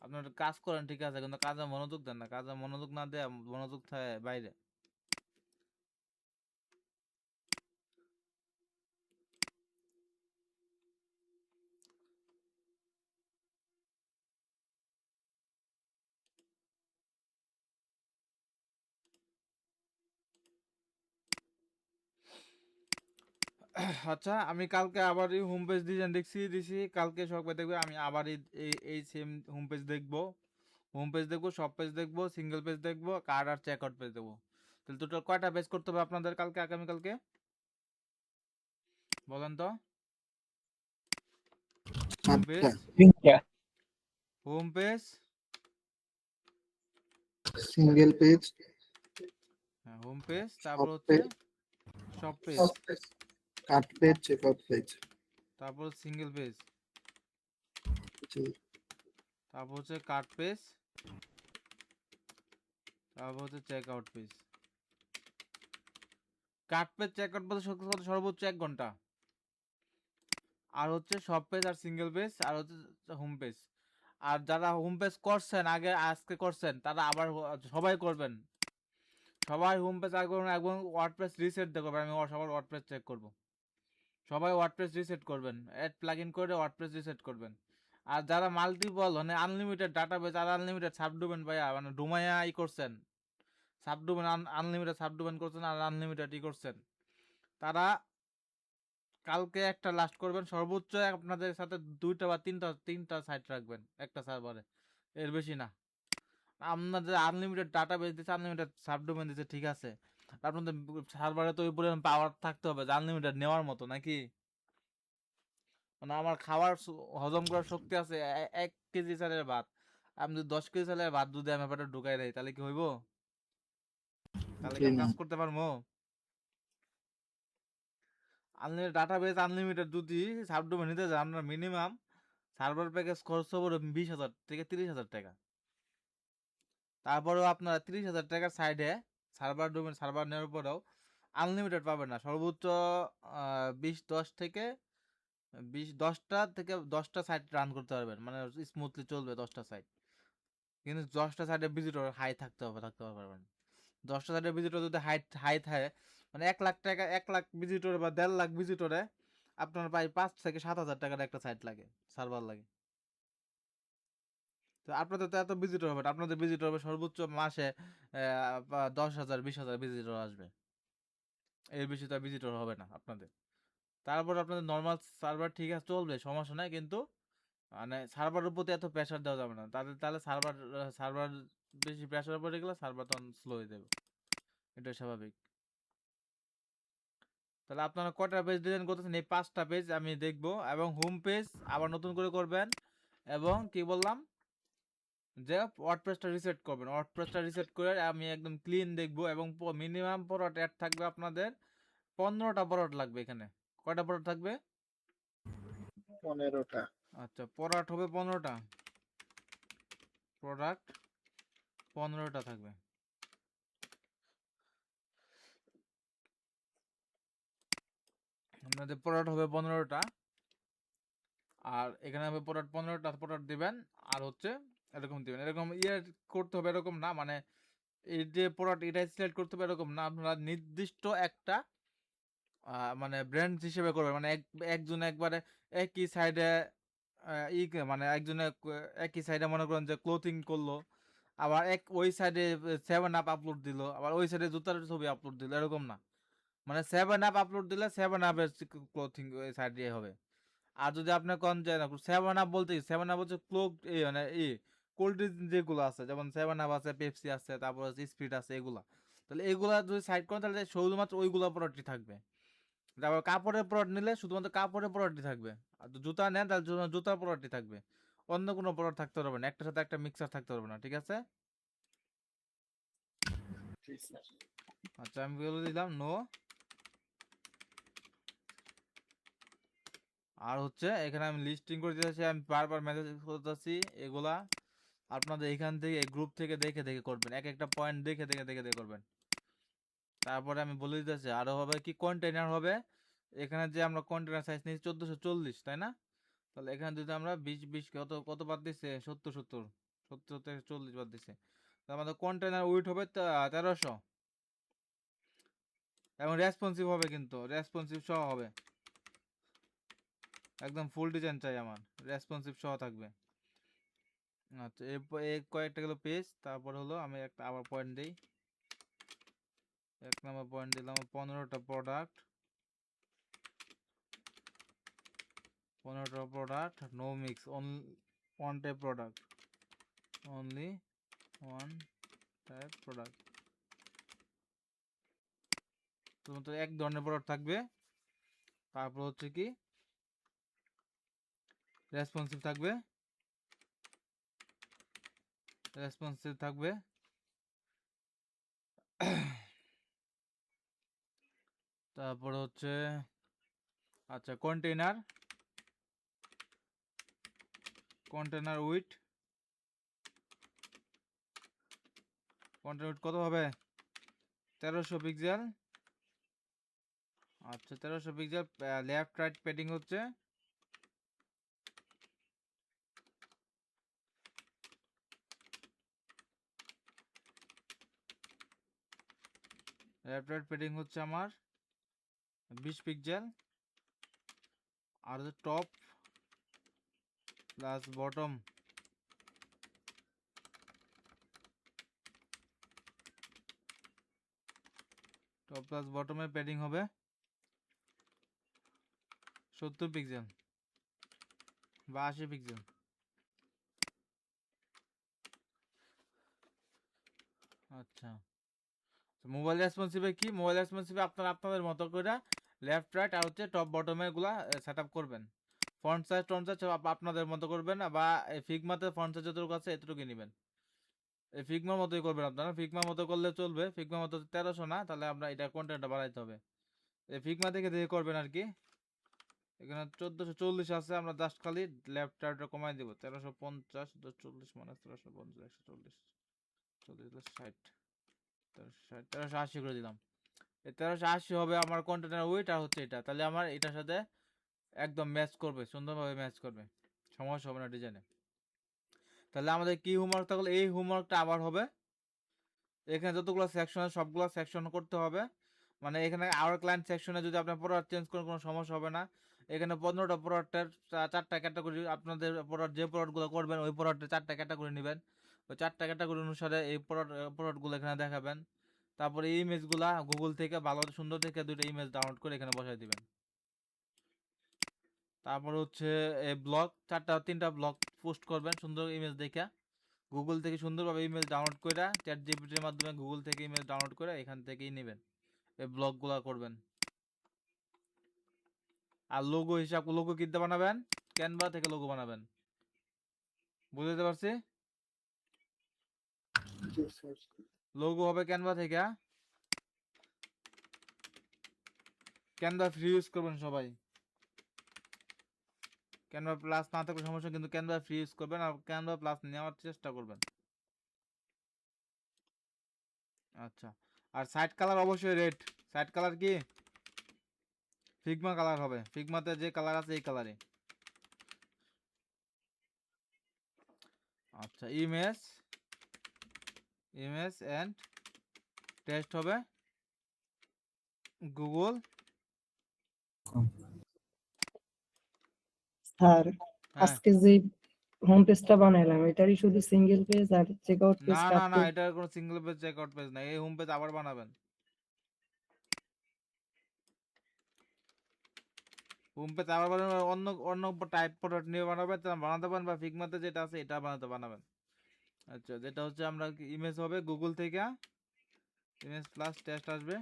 আপনারা কাজ করেন ঠিক আছে, কিন্তু কাজে মনোযোগ দেন না। কাজে মনোযোগ না দেয়, মনোযোগ থাকে বাইরে। আচ্ছা, আমি কালকে আবার হোম পেজ ডিজাইন দিছি কালকে সবাই দেখবে। আমি আবার এই সেম হোম পেজ দেখবো, সব পেজ দেখবো, সিঙ্গেল পেজ দেখবো, কার্ড আর চেক আউট পেজ দেখবো। তাহলে টোটাল কয়টা পেজ করতে হবে আপনাদের কালকে, আগামীকালকে বলেন তো? হোম পেজ, আচ্ছা, হোম পেজ, সিঙ্গেল পেজ, হ্যাঁ হোম পেজ, তারপর সব হচ্ছে page, shop page, cart page, checkout page. তারপর সিঙ্গেল পেজ, জি তারপর হচ্ছে কার্ড পেজ, তারপর হচ্ছে check out page. Card page check out page সর্বোচ্চ 1 ঘন্টা। আর হচ্ছে সব পেজ আর সিঙ্গেল পেজ আর হচ্ছে হোম পেজ। আর যারা হোম পেজ করছেন আগে, আজকে করছেন, তারা আবার সবাই করবেন। সবাই হোম পেজ আগে করবেন, একদম ওয়ার্ডপ্রেস রিসেট করবেন। আমি সবার ওয়ার্ডপ্রেস চেক করব। সবাই ওয়ার্ডপ্রেস রিসেট করবেন, অ্যাড প্লাগইন করে ওয়ার্ডপ্রেস রিসেট করবেন। আর যারা মাল্টিপল মানে আনলিমিটেড ডাটাবেস আর আনলিমিটেড সাবডোমেন ভাইয়া মানে ডোমাইয়া করছেন, সাবডোমেন আনলিমিটেড সাবডোমেন করছেন আর আনলিমিটেড করছেন, তারা কালকে একটা লাস্ট করবেন। সর্বোচ্চ আপনাদের সাথে 2টা বা 3টা সাইট রাখবেন একটা সার্ভারে, এর বেশি না। আপনাদের আনলিমিটেড ডাটাবেস দিচ্ছে, আনলিমিটেড সাবডোমেন দিচ্ছে, ঠিক আছে। আপনাদের সার্ভারে তো ওই পরিমাণ পাওয়ার থাকতে হবে যে আনলিমিটেড নেওয়ার মতো নাকি? মানে আমার খাওয়ার হজম করার শক্তি আছে 1 কেজি চালের ভাত। আমি যদি 10 কেজি চালের ভাত যদি আমি পেটে ঢুকাই দেয় তাহলে কি হইব? তাহলে কি জি আমি না। কাজ করতে পারবো? আনলিমিটেড ডাটাবেস আনলিমিটেড যদি সাবডোমেন নিতে যান, আপনার মিনিমাম সার্ভার প্যাকেজ খরচ হবে 20,000 থেকে 30,000 টাকা। তারপরেও আপনারা 30,000 টাকার সাইডে সার্ভার নেওয়ার পরেও আনলিমিটেড পাবেন না। সর্বোচ্চ 10টা সাইট রান করতে পারবেন, মানে স্মুথলি চলবে 10টা সাইট। কিন্তু 10টা সাইডে ভিজিটর হাই থাকতে পারবেন। 10টা সাইডে ভিজিটর যদি হাই থাকে, মানে 1 লাখ টাকা, 1 লাখ ভিজিটর বা 1.5 লাখ ভিজিটরে আপনার প্রায় 5 থেকে 7 হাজার টাকার একটা সাইট লাগে, সার্ভার লাগে। তো আপনাদের তো এত ভিজিটর হবে না। আপনাদের ভিজিটর হবে সর্বোচ্চ মাসে 10,000 20,000 ভিজিটর আসবে, এর বেশি তো ভিজিটর হবে না আপনাদের। তারপর আপনাদের নর্মাল সার্ভার ঠিক আছে, চলবে, সমস্যা নাই। কিন্তু মানে সার্ভারের প্রতি এত প্রেশার দেওয়া যাবে না তাহলে সার্ভার বেশি প্রেশার পড়ে গেলে সার্ভার তখন স্লো হয়ে যাবে, এটা স্বাভাবিক। তাহলে আপনারা কয়টা পেজ ডিজাইন করতেছেন? এই 5টা পেজ আমি দেখবো, এবং হোম পেজ আবার নতুন করে করবেন। এবং কি বললাম যে ওয়ার্ডপ্রেসটা রিসেট করবেন, ওয়ার্ডপ্রেসটা রিসেট করে আমি একদম ক্লিন দেখবো। এবং মিনিমাম পরোট অ্যাড থাকবে আপনাদের 15টা পরোট লাগবে এখানে। কয়টা পরোট থাকবে? 15টা। আচ্ছা, পরোট হবে 15টা, প্রোডাক্ট 15টা থাকবে। আপনাদের প্রোডাক্ট হবে 15টা, আর এখানে হবে প্রোডাক্ট 15টা প্রোডাক্ট দিবেন, আর হচ্ছে এরকম দিবেন। এরকম ইয়ে করতে হবে এরকম না, মানে এই যে প্রোডাক্ট এটাই সিলেক্ট করতে হবে এরকম না, আপনারা নির্দিষ্ট একটা মানে ব্র্যান্ড হিসেবে করবেন। মানে একজন একবারে একই সাইডে মানে একজনে একই সাইডে মনে করেন যে ক্লোথিং করলো, আবার ওই সাইডে 7 আপ আপলোড দিল, আবার ওই সাইডে জুতার ছবি আপলোড দিল, এরকম না। মানে 7 আপ আপলোড দিলে 7 আপের ক্লোথিং ওই সাইডে হবে। আর যদি আপনি কোন যে 7 আপ বলতে 7 আপ হচ্ছে ক্লোক মানে কোল্ড ড্রিঙ্ক যেগুলো আছে, যেমন 7 আপ আছে, পেপসি আছে, তারপর হচ্ছে স্পিড আছে, এগুলা। তাহলে এগুলা যদি সাইড করেন তাহলে শুধুমাত্র ওইগুলা প্রোডাক্টই থাকবে। তারপর কাপড়ের প্রোডাক্ট নিলে শুধুমাত্র কাপড়ের প্রোডাক্টই থাকবে। আর জুতা নেন তাহলে জুতার প্রোডাক্টই থাকবে। অন্য কোনো প্রোডাক্ট থাকতে পারবে না, একটার সাথে একটা মিক্সার থাকতে পারবে না, ঠিক আছে? জি স্যার। আচ্ছা, আমি বলে দিলাম নো। আর হচ্ছে এখানে আমি লিস্টিং করে দিতেছি, আমি বারবার মেসেজ করতেছি এগুলা আপনাদের এখান থেকে এই গ্রুপ থেকে দেখে দেখে করবেন, এক একটা পয়েন্ট দেখে দেখে দেখে দেখে করবেন। তারপরে আমি বলে দিতেছি আরো হবে কি কন্টেইনার হবে। এখানে যে আমরা কন্টেইনার সাইজ নিয়েছি 1440, তাই না? তাহলে এখানে যদি আমরা 20 কত কত বাদ দিছে, 70 থেকে 40 বাদ দিছে, তো আমাদের কন্টেইনার উইট হবে 1300। এবং রেসপন্সিভ হবে, কিন্তু রেসপন্সিভ সহ হবে, একদম ফুল ডিজাইন চাই আমার, রেসপন্সিভ সহ থাকবে। আচ্ছা, এই কয়েকটা গেলো পেজ। তারপর হলো আমি একটা আবার পয়েন্ট দিই, 1 নম্বর পয়েন্ট দিলাম 15টা প্রোডাক্ট, 15টা product, no mix, one type product, only one type product, শুধুমাত্র এক ধরনের প্রোডাক্ট থাকবে। তারপর হচ্ছে কি রেসপন্সিভ থাকবে, রেসপন্সিভ থাকবে। তারপর হচ্ছে আচ্ছা container, container with, container with কত হবে 1300 পিক্সেল। আচ্ছা 1300 পিক্সেল, লেফট রাইট প্যাডিং হচ্ছে লেফট রাইট প্যাডিং হচ্ছে আমার 20 পিক্সেল। আর হচ্ছে top plus bottom, top plus বটমের প্যাডিং হবে 70 পিক্সেল বা 80 পিক্সেল। আচ্ছা, মোবাইল রেসপন্সিভে কি, মোবাইল রেসপন্সিভে আপনারা আপনাদের মতো করে লেফট রাইট আর হচ্ছে টপ বটমের গুলা সেট আপ করবেন। ফন্ট সাইজ আপনাদের মতো করবেন, বা ফিগমাতে ফন্ট সাইজ যতটুকু আছে এতটুকুই নেবেন। এই ফিগমার মতোই করবেন আপনারা, ফিগমার মতো করলে চলবে। ফিগমার মতো 1300 না, তাহলে আমরা এটা কন্টেন্টটা বাড়াইতে হবে। এই ফিগমা দেখে দেখে করবেন আর কি। এখানে 1440 আছে, আমরা জাস্ট খালি লেফট রাইটটা কমাই দিব, 1350 40 মানে 1350 140 40 60 1380 করে দিলাম। এই 1380 হবে আমার কন্টেনার ওয়েট, আর হচ্ছে এটা, তাহলে আমার এটার সাথে একদম ম্যাচ করবে, সুন্দরভাবে ম্যাচ করবে, সমস্যা হবে না ডিজাইনে। তাহলে আমাদের কি হোমওয়ার্ক থাকলে, এই হোমওয়ার্কটা আবার হবে। এখানে যতগুলো সেকশন আছে সবগুলো সেকশন করতে হবে। মানে এখানে আওয়ার ক্লায়েন্ট সেকশনে যদি আপনার প্রোডাক্ট চেঞ্জ করেন কোনো সমস্যা হবে না। এখানে 15টা প্রোডাক্টের 4টা ক্যাটাগরি, আপনাদের প্রোডাক্ট যে প্রোডাক্টগুলো করবেন ওই প্রোডাক্টের 4টা ক্যাটাগরি নেবেন, ওই 4টা ক্যাটাগরি অনুসারে এই প্রোডাক্টগুলো এখানে দেখাবেন। তারপরে এই ইমেজগুলা গুগল থেকে ভালো সুন্দর থেকে 2টা ইমেজ ডাউনলোড করে এখানে বসাই দিবেন। তারপর হচ্ছে এই ব্লগ 3টা ব্লগ পোস্ট করবেন সুন্দর ইমেজ দেখে, গুগল থেকে সুন্দরভাবে ইমেজ ডাউনলোড করে, চ্যাট জিপিটির মাধ্যমে গুগল থেকে ইমেজ ডাউনলোড করে এখান থেকেই নেবেন, এই ব্লগগুলা করবেন। আর লোগো হিসাব, লোগো কিনতে বানাবেন, ক্যানভা থেকে লোগো বানাবেন। বুঝতে পারছি? জি স্যার। লোগো হবে ক্যানভা থেকে, ক্যানভা ফ্রি ইউজ করবেন সবাই। ক্যানভা প্লাস না থাকলে সমস্যা, কিন্তু ক্যানভা ফ্রি ইউজ করবেন, আর ক্যানভা প্লাস নেওয়ার চেষ্টা করবেন। আচ্ছা, আর সাইড কালার অবশ্যই রেড। সাইড কালার কি ফিগমা কালার হবে, ফিগমাতে যে কালার আছে এই কালারে। আচ্ছা, ইমেজ এন্ড টেক্সট হবে গুগল। স্যার হ্যাঁ, আজকে যে হোম পেজটা বানাইলাম এটারই শুধু সিঙ্গেল পেজ আর চেক আউট পেজ না না না, কাটতে এটার কোনো সিঙ্গেল পেজ চেকআউট পেজ না, এই হোম পেজ আবার বানাবেন। হোম পেজ আবার বানাবেন, অন্য অন্য টাইপ প্রোডাক্ট নিয়ে বানাবেন, তা বানাতে পারেন, বা ফিগমাতে যেটা আছে এটা বানাবেন। আচ্ছা, যেটা হচ্ছে আমরা ইমেজ হবে গুগল থেকে, ইমেজ প্লাস টেক্সট আসবে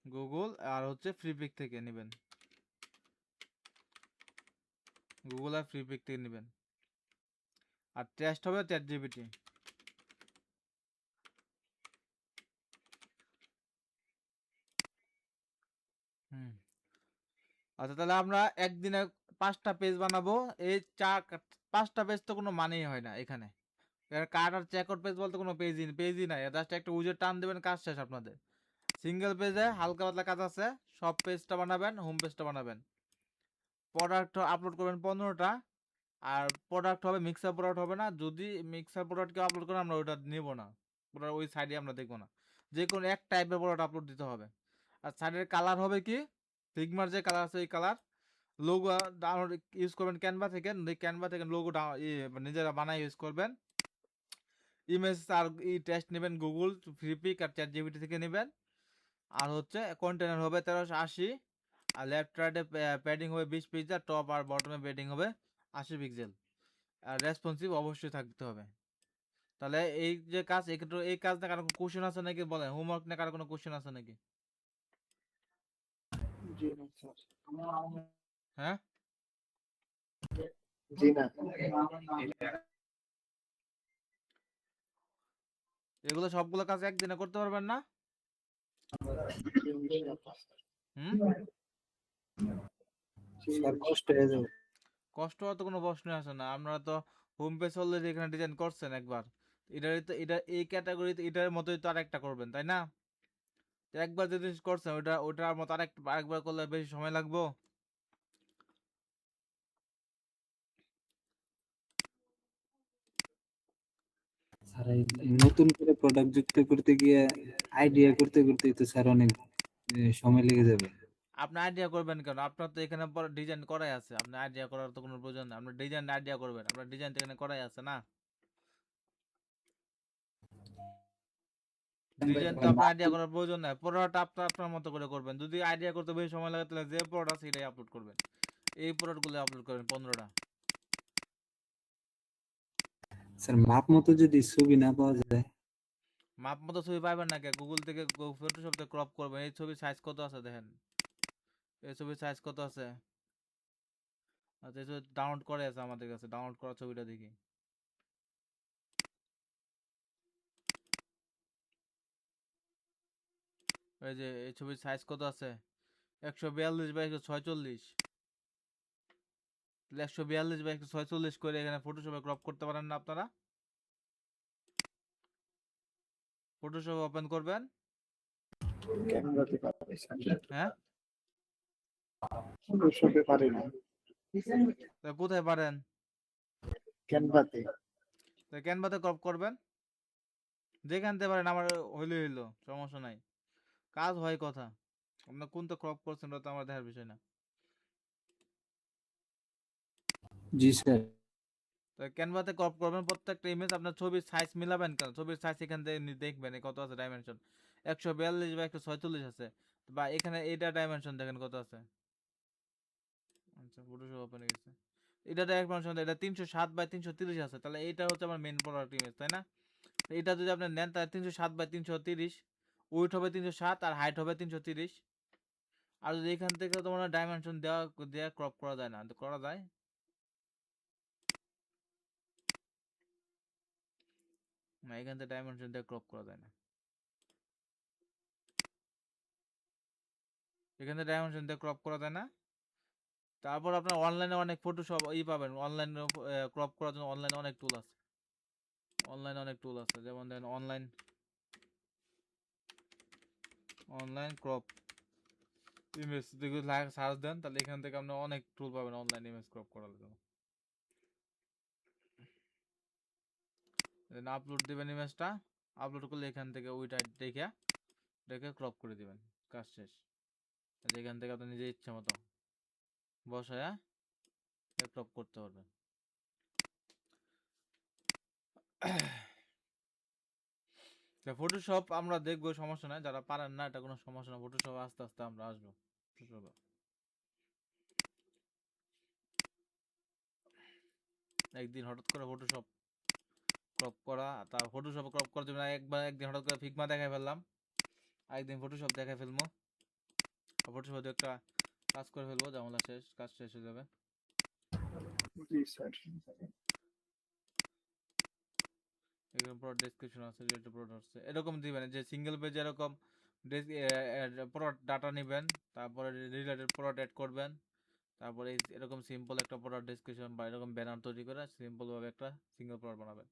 গুগল, আর হচ্ছে ফ্রি পিক থেকে নেবেন, গুগল আর ফ্রি পিক থেকে নেবেন। আর টেক্সট হবে চ্যাট জিপিটি। হুম, আচ্ছা তাহলে আমরা একদিনে 5টা পেজ বানাবো। এই 5টা পেজ তো কোনো মানেই হয় না এখানে। কার্ড আর চেকআউট পেজ বলতে কোনো পেজই নাই, জাস্ট একটা উইজেট টান দেবেন, কাজ শেষ আপনাদের। সিঙ্গেল পেজে হালকা পাতলা কাজ আছে, সব পেজটা বানাবেন, হোম পেজটা বানাবেন। প্রোডাক্ট আপলোড করবেন 15টা, আর প্রোডাক্ট হবে মিক্সার প্রোডাক্ট হবে না। যদি মিক্সার প্রোডাক্ট কেউ আপলোড করেন আমরা ওইটা নেব না, ওটা ওই সাইডে আমরা দেখবো না। যে কোনো এক টাইপের প্রোডাক্ট আপলোড দিতে হবে। আর সাইডের কালার হবে কি, ফিগমার যে কালার আছে ওই কালার। লোগো ডাউনলোড ইউজ করবেন ক্যানভা থেকে, ক্যানভা থেকে লোগো নিজেরা বানাই ইউজ করবেন। ইমেজ আর টেক্সট নেবেন গুগল, ফ্রিপিক আর চ্যাট জিপিটি থেকে নেবেন। আর হচ্ছে কন্টেনার হবে 1380, আর লেফট রাইটে প্যাডিং হবে 20 পিক্সেল, টপ আর বটমে প্যাডিং হবে 80 পিক্সেল। আর রেসপন্সিভ অবশ্যই থাকতে হবে। তাহলে এই যে কাজ, এই কাজ নিয়ে কারো কোশ্চেন আছে নাকি বলেন, হোমওয়ার্ক নিয়ে কারো কোনো কোশ্চেন আছে নাকি? জি না স্যার। হ্যাঁ, জি না। এগুলো সবগুলো কাজ একদিনে করতে পারবেন না? হুম, স্যার কষ্ট হয়ে যাবে। কষ্ট হওয়ার তো কোনো প্রশ্নই আসে না। আপনারা তো হোম পেজ অলরেডি এখানে ডিজাইন করছেন একবার, এটারই তো এটা এই ক্যাটাগরিতে এটার মতোই তো আরেকটা করবেন, তাই না? তো একবার যদি করছেন ওটার মতো আরেকবার করলে বেশি সময় লাগবো? স্যার এই নতুন করে প্রোডাক্ট যুক্ত করতে গিয়ে আইডিয়া করতে করতে তো স্যার অনেক সময় লেগে যাবে। আপনি আইডিয়া করবেন কেন? আপনার তো এখানে পরে ডিজাইন করাই আছে, আপনি আইডিয়া করার তো কোনো প্রয়োজন নেই। আপনি ডিজাইন আইডিয়া করবেন, আপনার ডিজাইন তো এখানে করাই আছে না? ডিজাইন তো আপনার আইডিয়া করার প্রয়োজন নাই, প্রোডাক্ট আপনার আপনার মতো করে করবেন। যদি আইডিয়া করতে বেশি সময় লাগে তাহলে যে প্রোডাক্ট আছে সেটাই আপলোড করবেন। এই প্রোডাক্টগুলো আপলোড করবেন 15টা। স্যার মাপ মতো যদি ছবি না পাওয়া যায়, মাপ মতো ছবি পাবেন না, গুগল থেকে ফটোশপ থেকে ক্রপ করবেন। এই ছবির সাইজ কত আছে দেখেন, এই ছবির সাইজ কত আছে। আচ্ছা, এই ছবি ডাউনলোড করে আছে আমাদের কাছে, ডাউনলোড করা ছবিটা দেখি। এই যে এই ছবির সাইজ কত আছে, 142 বাই 146। 142 বাই 146 করে এখানে ফটোশপে ক্রপ করতে পারেন না আপনারা? ফটোশপ ওপেন করবেন। ক্যানভাতে পারি স্যার। হ্যাঁ, ফটোশপে পারি না। তা কোথায় পারেন? ক্যানভাতে। তা ক্যানভাতে ক্রপ করবেন, যেখান থেকে পারেন। আমার হইলো সমস্যা নাই, কাজ হয় কথা। আপনার কোনটা ক্রপ করছেন ওটা তো আমার দেখার বিষয় না। জি স্যার। তো ক্যানভাতে ক্রপ করবেন প্রত্যেকটা ইমেজ, আপনার ছবির সাইজ মিলাবেন কেন, ছবির সাইজ এখান থেকে দেখবেন কত আছে ডাইমেনশন। 142 বাই 146 আছে, বা এখানে এটা ডাইমেনশন দেখেন কত আছে। আচ্ছা, ফটোশপ ওপেন গেছে। এটা ডাইমেনশন, এটা 307 বাই 330 আছে, তাহলে এটা হচ্ছে আমার মেন প্রোডাক্ট ইমেজ, তাই না? তো এটা যদি আপনি নেন তাহলে 307 বাই 330, উইথ হবে 307 আর হাইট হবে 330। আর যদি এখান থেকে তোমার ডাইমেনশন দেওয়া দেওয়া ক্রপ করা যায় না, তো করা যায় না, এখান থেকে ডাইমেনশন দিয়ে ক্রপ করা যায় না, এখান থেকে ডাইমেনশন দিয়ে ক্রপ করা যায় না। তারপর আপনার অনলাইনে অনেক ফটোশপ পাবেন, অনলাইনে ক্রপ করার জন্য অনলাইনে অনেক টুল আছে। অনলাইনে অনেক টুল আছে, যেমন দেখেন অনলাইন ক্রপ, ইমেজ যদি সার্চ দেন তাহলে এখান থেকে আপনি অনেক টুল পাবেন অনলাইন ইমেজ ক্রপ করার জন্য। দেন আপলোড দিবেন ইমেজটা, আপলোড করলে এখান থেকে ওইটা দেখে ক্রপ করে দিবেন, কাজ শেষ। তাহলে এখান থেকে আপনি নিজের ইচ্ছা মতো বসায়া ক্রপ করতে পারবেন। ফটোশপ আমরা দেখবো, সমস্যা নাই, যারা পারেন না এটা কোনো সমস্যা না, ফটোশপ আস্তে আস্তে আমরা আসবো। Photoshop একদিন হঠাৎ করে ফটোশপ ক্রপ করা, তার ফটোশপ ক্রপ করার জন্য একদিন হঠাৎ করে ফিগমা দেখাই ফেললাম, একদিন ফটোশপ দেখাই ফেলবো, ফটোশপ একটা কাজ করে ফেলবো, জামলা শেষ, কাজ শেষ হয়ে যাবে। জি স্যার। এরকম পুরো ডেসক্রিপশন আছে, রিলেটেড প্রোডাক্ট আছে, এরকম দিবেন যে সিঙ্গেল পেজে এরকম প্রোডাক্ট ডাটা নেবেন, তারপরে রিলেটেড প্রোডাক্ট অ্যাড করবেন, তারপরে এরকম সিম্পল একটা প্রোডাক্ট ডেসক্রিপশন বা এরকম ব্যানার তৈরি করে সিম্পল ভাবে একটা সিঙ্গেল প্রোডাক্ট বানাবেন।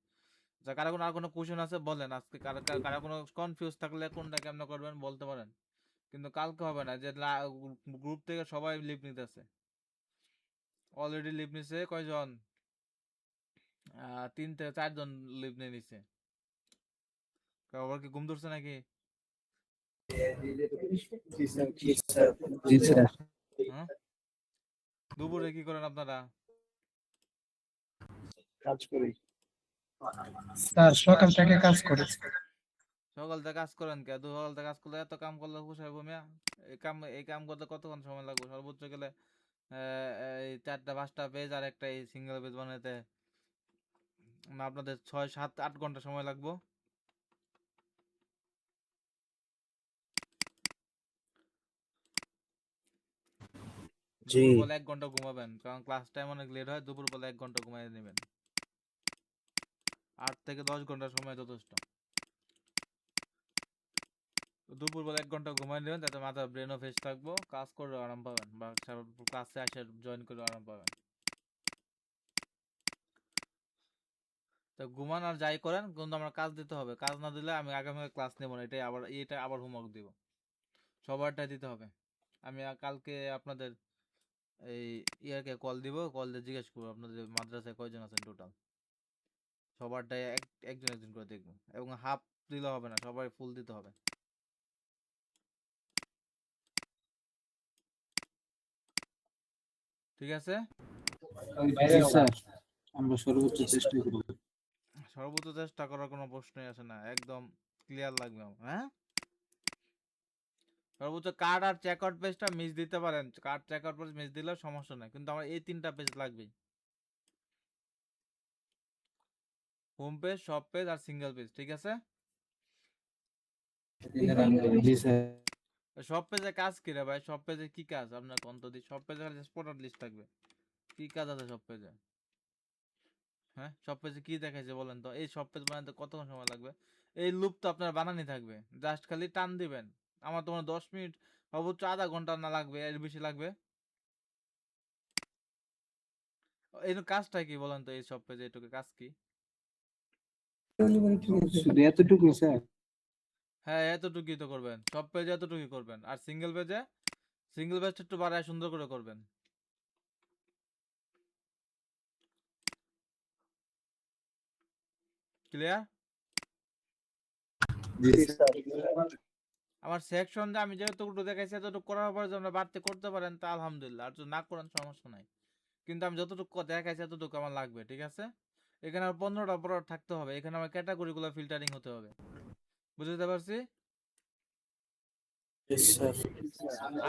যা কারো কোনো আর কোনো কোশ্চেন আছে বলেন, আজকে কারো কোনো কনফিউজ থাকলে কোনটা কেমন করবেন বলতে পারেন, কিন্তু কালকে হবে না যে গ্রুপ থেকে সবাই লিভ নিতেছে, অলরেডি লিভ নিছে কয়জন, 3 থেকে 4 জন লিভ নিয়ে নিছে। আবার কি ঘুম ধরছে নাকি? জি স্যার। জি স্যার। হ্যাঁ, দুপুরে কি করেন আপনারা? কাজ করি। স্যার সকাল থেকে কাজ করেছি। সকাল থেকে কাজ করেন কে? সকাল থেকে কাজ করলে এত কাম করলে পোষাইব মিয়া? এই কাম করতে কতক্ষণ সময় লাগবে? সর্বোচ্চ গেলে এই 4টা 5টা পেজ আর একটা এই সিঙ্গেল পেজ বানাতে আপনাদের 6 7 8 ঘন্টা সময় লাগবে। জি। দুপুর বেলা 1 ঘন্টা ঘুমাবেন, কারণ ক্লাস টাইম অনেক লেট হয়, দুপুর বেলা 1 ঘন্টা ঘুমাই নেবেন, 8 থেকে 10 ঘন্টা সময় যথেষ্ট। দুপুর বেলা 1 ঘন্টা ঘুমাই নেবেন, যাতে মাথার ব্রেনও ফ্রেশ থাকবো, কাজ করে আরাম পাবেন, বা ক্লাসে এসে জয়েন করে আরাম পাবেন। তো ঘুমান আর যাই করেন, কিন্তু আমার কাজ দিতে হবে, কাজ না দিলে আমি আগামী ক্লাস নেব না, এটা আবার হোমওয়ার্ক দিব, সবারটাই দিতে হবে। আমি কালকে আপনাদের এই ইয়াকে কল দিব, কল দিয়ে জিজ্ঞেস করবো আপনাদের মাদ্রাসায় কয়জন আছেন টোটাল, সবারটাই একজন একজন করে দেখবো, এবং হাফ দিলে হবে না, সবাই ফুল দিতে হবে। ঠিক আছে, জি স্যার, আমরা সর্বোচ্চ চেষ্টা করব। সর্বোচ্চ চেষ্টা করার কোনো প্রশ্নই আসে না, একদম ক্লিয়ার লাগবে আমার। হ্যাঁ, সর্বোচ্চ কার্ড আর চেকআউট পেজটা মিস দিতে পারেন, কার্ড চেকআউট পেজ মিস দিলেও সমস্যা নাই, কিন্তু আমার এই 3টা পেজ লাগবেই, হোম পেজ, সব পেজ আর সিঙ্গেল পেজ। ঠিক আছে, জি স্যার। সব পেজে কাজ কি রে ভাই? সব পেজে কি কাজ আপনার কন্ত দি? সব পেজে খালি প্রোডাক্ট লিস্ট থাকবে, কি কাজ আছে সব পেজে? হ্যাঁ, সব পেজে কি দেখাইছে বলেন তো? এই সব পেজ বানাতে কতক্ষণ সময় লাগবে? এই লুপ তো আপনার বানানি থাকবে, জাস্ট খালি টান দিবেন। আমার তোমার 10 মিনিট, সর্বোচ্চ আধা ঘন্টা না লাগবে, এর বেশি লাগবে। এই কাজটা কি বলেন তো? এই সব পেজে এটুকু কাজ কি? শুধু এতটুকু স্যার? হ্যাঁ, এতটুকুই তো করবেন, সব পেজে এতটুকুই করবেন, আর সিঙ্গেল পেজটা একটু বাড়ায় সুন্দর করে করবেন। ক্লিয়ার? জি জি স্যার। স্যার। আমার সেকশন যে আমি যতটুকু দেখাইছি এতটুকু করার পরে যদি আমরা বাড়তে করতে পারেন তা আলহামদুলিল্লাহ, আর যদি না করেন সমস্যা নাই, কিন্তু আমি যতটুকু দেখাইছি এতটুকু আমার লাগবে। ঠিক আছে, এখানে আমার 15টা প্রোডাক্ট থাকতে হবে, এখানে আমার ক্যাটাগরিগুলো ফিল্টারিং হতে হবে, বুঝতে পারছি?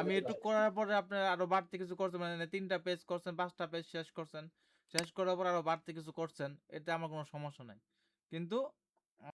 আমি একটু করার পরে আপনি আরো বাড়তি কিছু করছেন, মানে 3টা পেজ করছেন, 5টা পেজ শেষ করছেন, শেষ করার পর আরো বাড়তি কিছু করছেন, এতে আমার কোনো সমস্যা নাই, কিন্তু